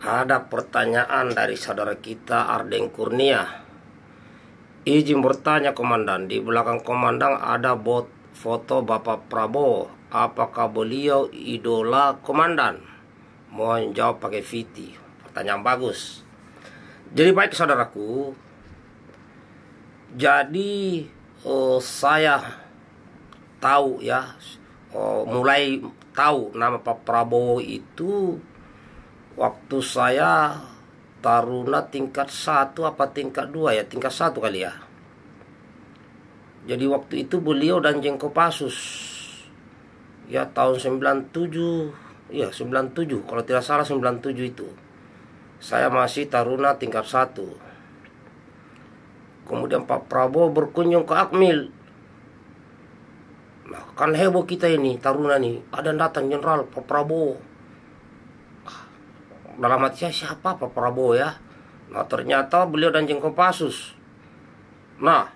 Ada pertanyaan dari saudara kita Arden Kurnia. Izin bertanya Komandan, di belakang Komandan ada foto Bapak Prabowo. Apakah beliau idola Komandan? Mohon jawab pakai VT. Pertanyaan bagus. Jadi baik saudaraku. Jadi saya tahu ya, mulai tahu nama Pak Prabowo itu waktu saya taruna tingkat 1 apa tingkat 2 ya, tingkat 1 kali ya. Jadi waktu itu beliau dan Danjen Kopassus ya tahun 97, ya 97 kalau tidak salah 97 itu. Saya masih taruna tingkat 1. Kemudian Pak Prabowo berkunjung ke Akmil. Nah, kan heboh kita ini taruna nih, ada datang Jenderal Pak Prabowo. Dalam hati saya, siapa Pak Prabowo ya? Nah ternyata beliau dan Danjen Kopassus. Nah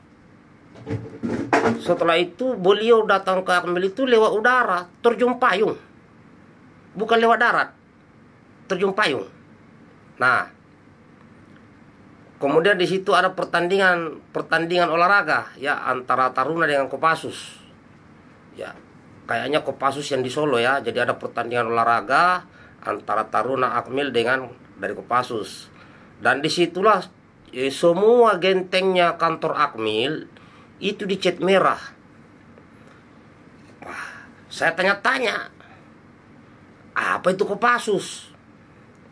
setelah itu beliau datang ke Akmil itu lewat udara, terjun payung. Bukan lewat darat, terjun payung. Nah kemudian di situ ada pertandingan olahraga ya antara taruna dengan Kopassus. Ya kayaknya Kopassus yang di Solo ya. Jadi ada pertandingan olahraga antara taruna Akmil dengan dari Kopassus. Dan disitulah semua gentengnya kantor Akmil itu dicat merah. Wah, saya tanya-tanya, apa itu Kopassus?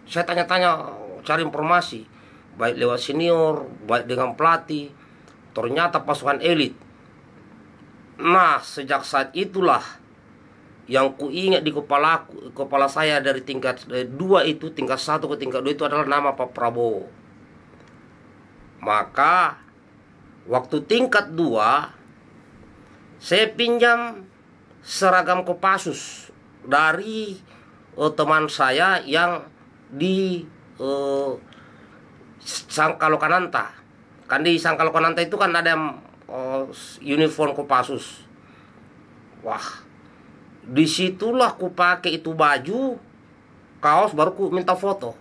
Saya tanya-tanya, cari informasi, baik lewat senior, baik dengan pelatih. Ternyata pasukan elit. Nah, sejak saat itulah yang ku ingat di kepala saya dari tingkat 2 itu, tingkat 1 ke tingkat 2 itu adalah nama Pak Prabowo. Maka waktu tingkat 2 saya pinjam seragam Kopassus dari teman saya yang di Sangkalokananta. Kan di Sangkalokananta itu kan ada uniform Kopassus. Wah, disitulah ku pakai itu baju, kaos, baru ku minta foto.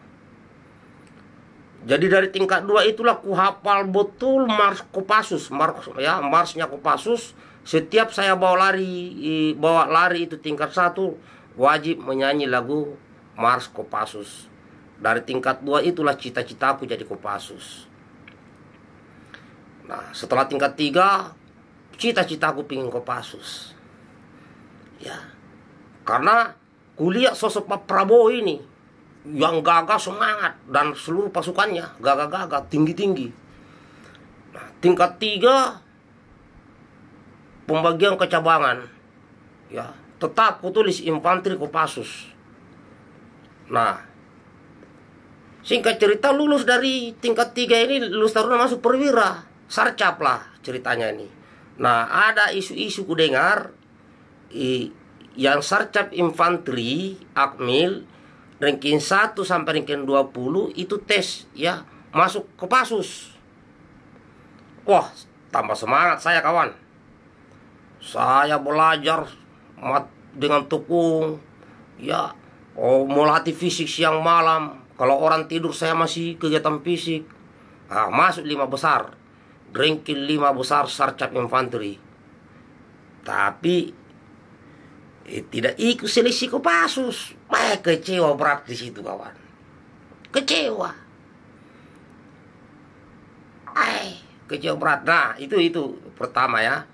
Jadi dari tingkat 2 itulah ku hafal betul mars Kopassus, marsnya Kopassus. Setiap saya bawa lari itu tingkat 1 wajib menyanyi lagu mars Kopassus. Dari tingkat 2 itulah cita-citaku jadi Kopassus. Nah setelah tingkat 3 cita-citaku pingin Kopassus. Ya, karena kuliah sosok Pak Prabowo ini yang gagah semangat dan seluruh pasukannya gagah-gagah, tinggi-tinggi. Nah, tingkat 3 pembagian kecabangan. Ya, tetap kutulis infanteri Kopassus. Nah, singkat cerita lulus dari tingkat 3 ini, lulus taruna masuk perwira, sarcap lah ceritanya ini. Nah, ada isu-isu ku dengar yang sarcap infanteri Akmil ranking 1 sampai ranking 20 itu tes ya masuk Kopassus. Wah, tambah semangat saya kawan. Saya belajar dengan tekun ya, melatih fisik siang malam. Kalau orang tidur saya masih kegiatan fisik. Nah, masuk 5 besar, ranking 5 besar sarcap infanteri. Tapi tidak ikut seleksi Kopassus. Kecewa berat di situ kawan. Kecewa. Kecewa berat. Nah itu pertama ya.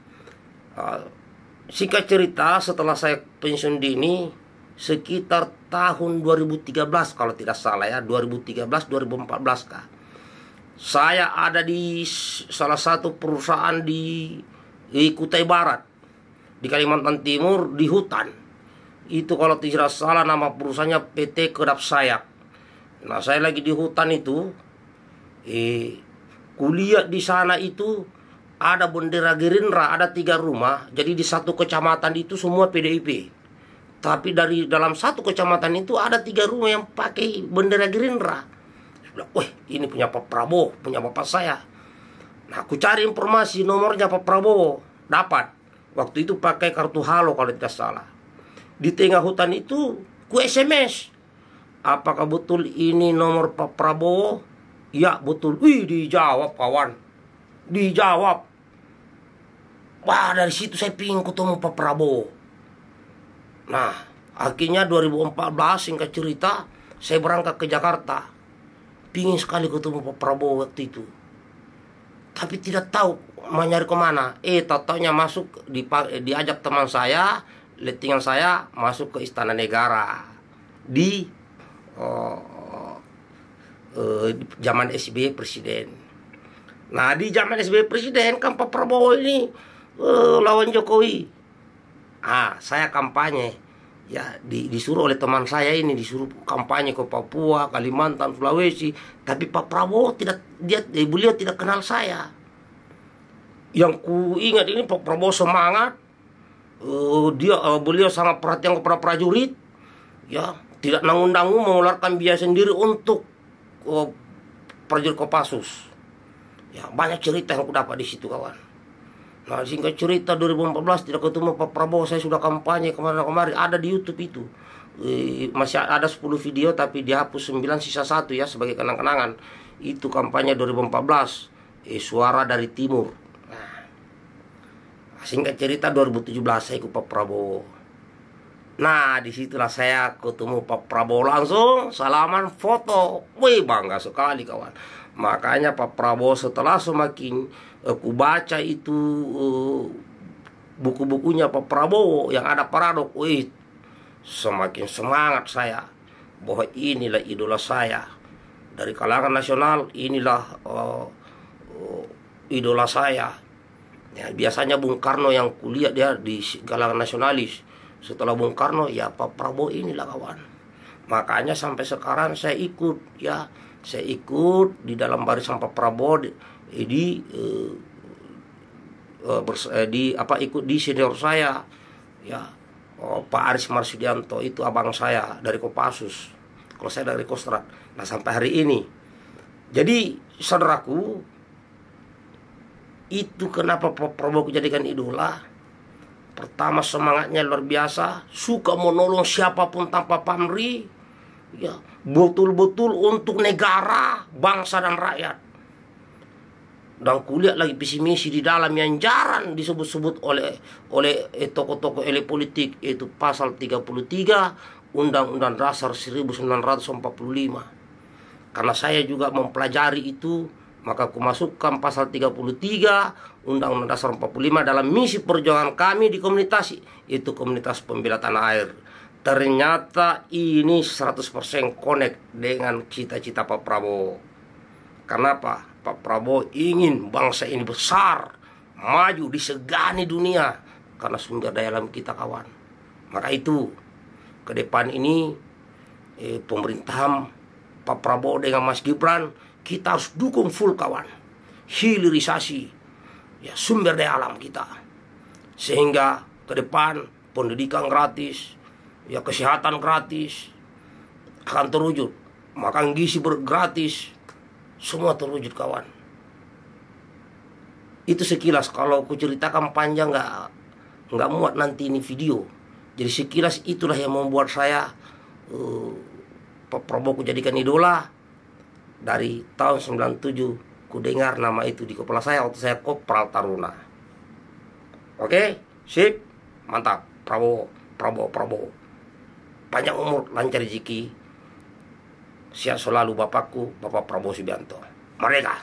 Singkat cerita setelah saya pensiun dini sekitar tahun 2013 kalau tidak salah ya, 2013-2014 kah. Saya ada di salah satu perusahaan di Kutai Barat, di Kalimantan Timur, di hutan. Itu kalau tidak salah nama perusahaannya PT Kedap Sayak. Nah saya lagi di hutan itu, kuliah di sana itu ada bendera Gerindra, ada 3 rumah. Jadi di satu kecamatan itu semua PDIP. Tapi dalam satu kecamatan itu ada 3 rumah yang pakai bendera Gerindra. Wah, ini punya Pak Prabowo, punya bapak saya. Nah aku cari informasi nomornya Pak Prabowo, dapat. Waktu itu pakai kartu halo kalau tidak salah. Di tengah hutan itu ku SMS. apakah betul ini nomor Pak Prabowo? Ya betul. Wih, dijawab kawan. Dijawab. Wah, dari situ saya pingin ketemu Pak Prabowo. Nah, akhirnya 2014 singkat cerita, saya berangkat ke Jakarta. Pingin sekali ketemu Pak Prabowo waktu itu. Tapi tidak tahu mau nyari kemana. Taunya masuk, diajak teman saya, lettingan saya masuk ke Istana Negara. Di zaman SBY Presiden. Nah, di zaman SBY Presiden kan Pak Prabowo ini lawan Jokowi. Saya kampanye. Ya, disuruh oleh teman saya ini, disuruh kampanye ke Papua, Kalimantan, Sulawesi. Tapi Pak Prabowo beliau tidak kenal saya. Yang ku ingat ini Pak Prabowo semangat. Beliau sangat perhatian kepada prajurit. Ya, tidak nanggung-nanggung mengeluarkan biaya sendiri untuk prajurit Kopassus. Ya, banyak cerita yang aku dapat di situ kawan. Nah, singkat cerita 2014 tidak ketemu Pak Prabowo, saya sudah kampanye kemarin-kemarin, ada di YouTube itu. Masih ada 10 video tapi dihapus 9, sisa 1 ya sebagai kenang-kenangan. Itu kampanye 2014, suara dari timur. Nah, singkat cerita 2017 saya ikut Pak Prabowo. Nah, disitulah saya ketemu Pak Prabowo langsung, salaman, foto. Wih, bangga sekali kawan. Makanya Pak Prabowo setelah semakin aku baca itu buku-bukunya Pak Prabowo yang ada paradok, wih, semakin semangat saya bahwa inilah idola saya dari kalangan nasional, inilah idola saya. Ya, biasanya Bung Karno yang kuliah dia di kalangan nasionalis. Setelah Bung Karno, ya Pak Prabowo inilah kawan. Makanya sampai sekarang saya ikut ya. Saya ikut di dalam barisan Pak Prabowo ikut di senior saya ya, Pak Aris Marsudianto, itu abang saya dari Kopassus, kalau saya dari Kostrad. Nah, sampai hari ini. Jadi saudaraku, itu kenapa Pak Prabowo dijadikan idola. Pertama, semangatnya luar biasa, suka menolong siapapun tanpa pamrih. Ya, betul-betul untuk negara, bangsa dan rakyat. Dan kulihat lagi visi misi di dalam yang jarang disebut-sebut oleh tokoh-tokoh elit politik, yaitu pasal 33 Undang-Undang Dasar 1945. Karena saya juga mempelajari itu, maka aku masukkan pasal 33 Undang-Undang Dasar 45 dalam misi perjuangan kami di komunitas, yaitu komunitas pembela tanah air. Ternyata ini 100% connect dengan cita-cita Pak Prabowo. Kenapa? Pak Prabowo ingin bangsa ini besar, maju, disegani dunia karena sumber daya alam kita kawan. Maka itu ke depan ini pemerintahan Pak Prabowo dengan Mas Gibran, kita harus dukung full kawan. Hilirisasi ya sumber daya alam kita. Sehingga ke depan pendidikan gratis, ya kesehatan gratis akan terwujud, makan gizi gratis, semua terwujud kawan. Itu sekilas, kalau aku ceritakan panjang nggak muat nanti ini video. Jadi sekilas itulah yang membuat saya Pak Prabowo ku jadikan idola. Dari tahun 97 ku dengar nama itu di kepala saya waktu saya Kopral Taruna. Oke, sip, mantap. Prabowo. Panjang umur, lancar rezeki. Sehat selalu Bapakku, Bapak Prabowo Subianto. Merdeka!